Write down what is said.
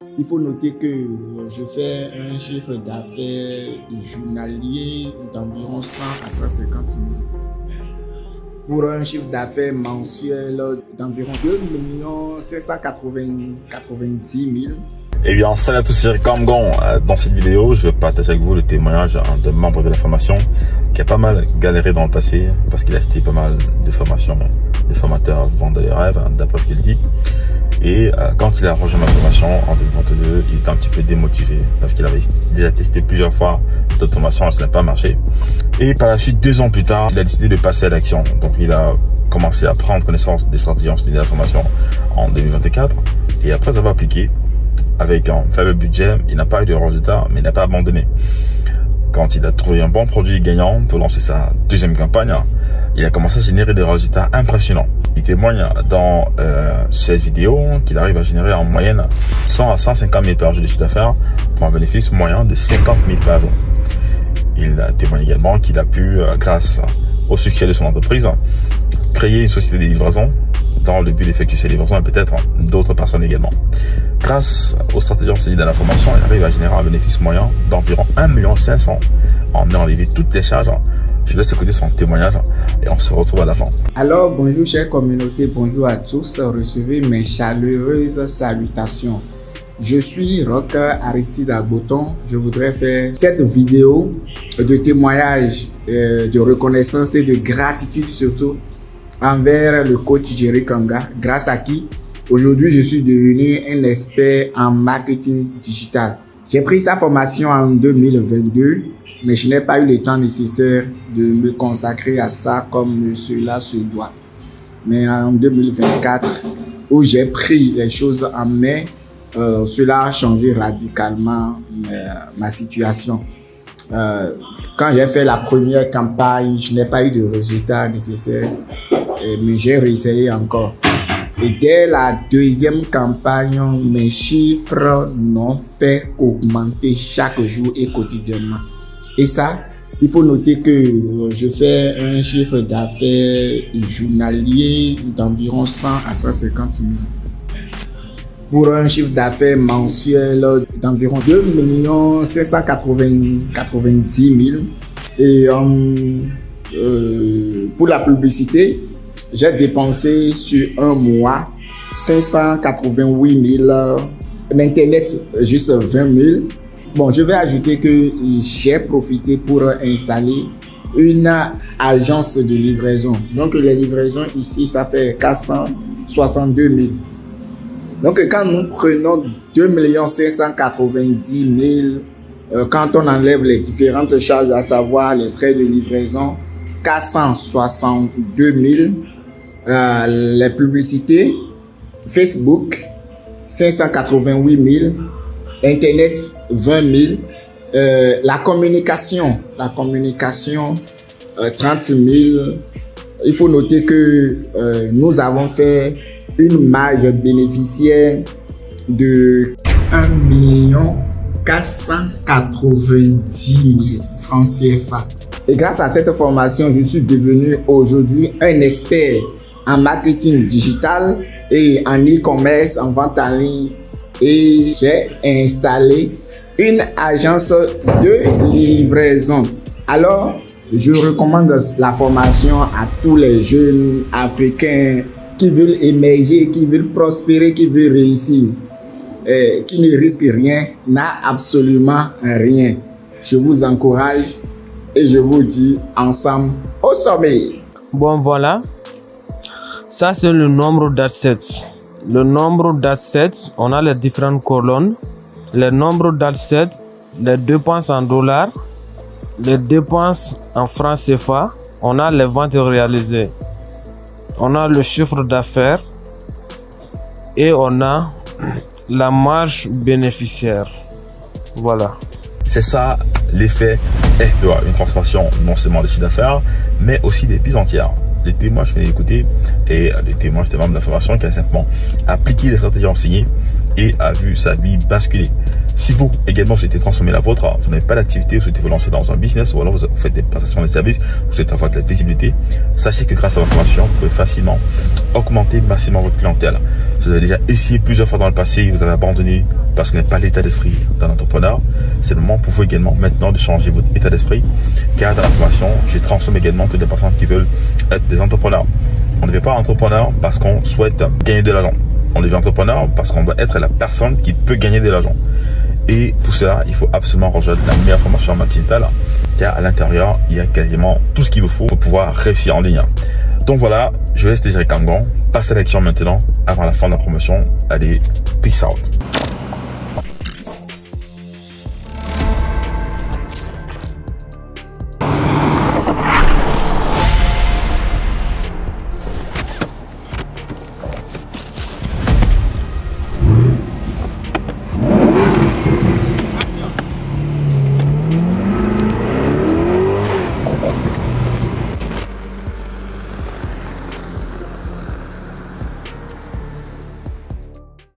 Il faut noter que je fais un chiffre d'affaires journalier d'environ 100 à 150 000. Pour un chiffre d'affaires mensuel d'environ 2 590 000. Eh bien, salut à tous, c'est Kamgon. Dans cette vidéo, je partage avec vous le témoignage d'un membre de la formation qui a pas mal galéré dans le passé parce qu'il a acheté pas mal de formations, des formateurs vendent des rêves, d'après ce qu'il dit. Et quand il a rejoint ma formation en 2022, il était un petit peu démotivé parce qu'il avait déjà testé plusieurs fois d'autres formations et ça n'a pas marché. Et par la suite, 2 ans plus tard, il a décidé de passer à l'action. Donc il a commencé à prendre connaissance des stratégies enseignées de la formation en 2024. Et après avoir appliqué, avec un faible budget, il n'a pas eu de résultat, mais il n'a pas abandonné. Quand il a trouvé un bon produit gagnant pour lancer sa deuxième campagne, il a commencé à générer des résultats impressionnants. Il témoigne dans cette vidéo qu'il arrive à générer en moyenne 100 à 150 000 par jour de chiffre d'affaires pour un bénéfice moyen de 50 000 par jour. Il témoigne également qu'il a pu, grâce au succès de son entreprise, créer une société de livraison dans le but d'effectuer ces livraisons et peut-être d'autres personnes également. Grâce aux stratégies enseignées dans la formation, il arrive à générer un bénéfice moyen d'environ 1 500 000 en ayant enlevé toutes les charges. Je laisse écouter son témoignage et on se retrouve à la fin. Alors, bonjour chère communauté, bonjour à tous. Recevez mes chaleureuses salutations. Je suis Roch Aristide Agboton. Je voudrais faire cette vidéo de témoignage, de reconnaissance et de gratitude surtout envers le coach Jerry Kanga, grâce à qui aujourd'hui je suis devenu un expert en marketing digital. J'ai pris sa formation en 2022, mais je n'ai pas eu le temps nécessaire de me consacrer à ça comme cela se doit. Mais en 2024, où j'ai pris les choses en main, cela a changé radicalement ma situation. Quand j'ai fait la première campagne, je n'ai pas eu de résultats nécessaires, mais j'ai réessayé encore. Et dès la deuxième campagne, mes chiffres n'ont fait qu'augmenter chaque jour et quotidiennement. Et ça, il faut noter que je fais un chiffre d'affaires journalier d'environ 100 à 150 000. Pour un chiffre d'affaires mensuel d'environ 2 590 000. Et pour la publicité, j'ai dépensé sur un mois 588 000. L'internet, juste 20 000. Bon, je vais ajouter que j'ai profité pour installer une agence de livraison. Donc, les livraisons ici, ça fait 462 000. Donc, quand nous prenons 2 590 000, quand on enlève les différentes charges, à savoir les frais de livraison, 462 000, les publicités, Facebook, 588 000, Internet, 20 000, la communication, 30 000. Il faut noter que nous avons fait une marge bénéficiaire de 1 490 000 francs CFA. Et grâce à cette formation, je suis devenu aujourd'hui un expert en marketing digital et en e-commerce, en vente en ligne. Et j'ai installé une agence de livraison. Alors, je recommande la formation à tous les jeunes africains qui veulent émerger, qui veulent prospérer, qui veulent réussir, qui ne risquent rien, n'a absolument rien. Je vous encourage et je vous dis ensemble au sommet. Bon, voilà. Ça, c'est le nombre d'assets. Le nombre d'assets, on a les différentes colonnes. Le nombre d'assets, les dépenses en dollars, les dépenses en francs CFA. On a les ventes réalisées. On a le chiffre d'affaires et on a la marge bénéficiaire. Voilà. C'est ça l'effet FBA, une transformation non seulement des chiffres d'affaires, mais aussi des vies entières. Les témoins, je venais d'écouter, et les témoins, c'était membres de la formation qui a simplement appliqué les stratégies enseignées et a vu sa vie basculer. Si vous également souhaitez transformer la vôtre, vous n'avez pas d'activité, vous souhaitez vous lancer dans un business ou alors vous faites des prestations de services, vous souhaitez avoir de la visibilité, sachez que grâce à votre formation, vous pouvez facilement augmenter massivement votre clientèle. Vous avez déjà essayé plusieurs fois dans le passé, vous avez abandonné parce que vous n'avez pas l'état d'esprit d'un entrepreneur. C'est le moment pour vous également maintenant de changer votre état d'esprit, car dans la formation, je transforme également toutes les personnes qui veulent être des entrepreneurs. On ne devient pas entrepreneur parce qu'on souhaite gagner de l'argent. On devient entrepreneur parce qu'on doit être la personne qui peut gagner de l'argent. Et pour cela, il faut absolument rejoindre la meilleure formation en marketing digital, car à l'intérieur, il y a quasiment tout ce qu'il vous faut pour pouvoir réussir en ligne. Donc voilà, je laisse déjà Kamgon. Passez à l'action maintenant avant la fin de la promotion. Allez, peace out.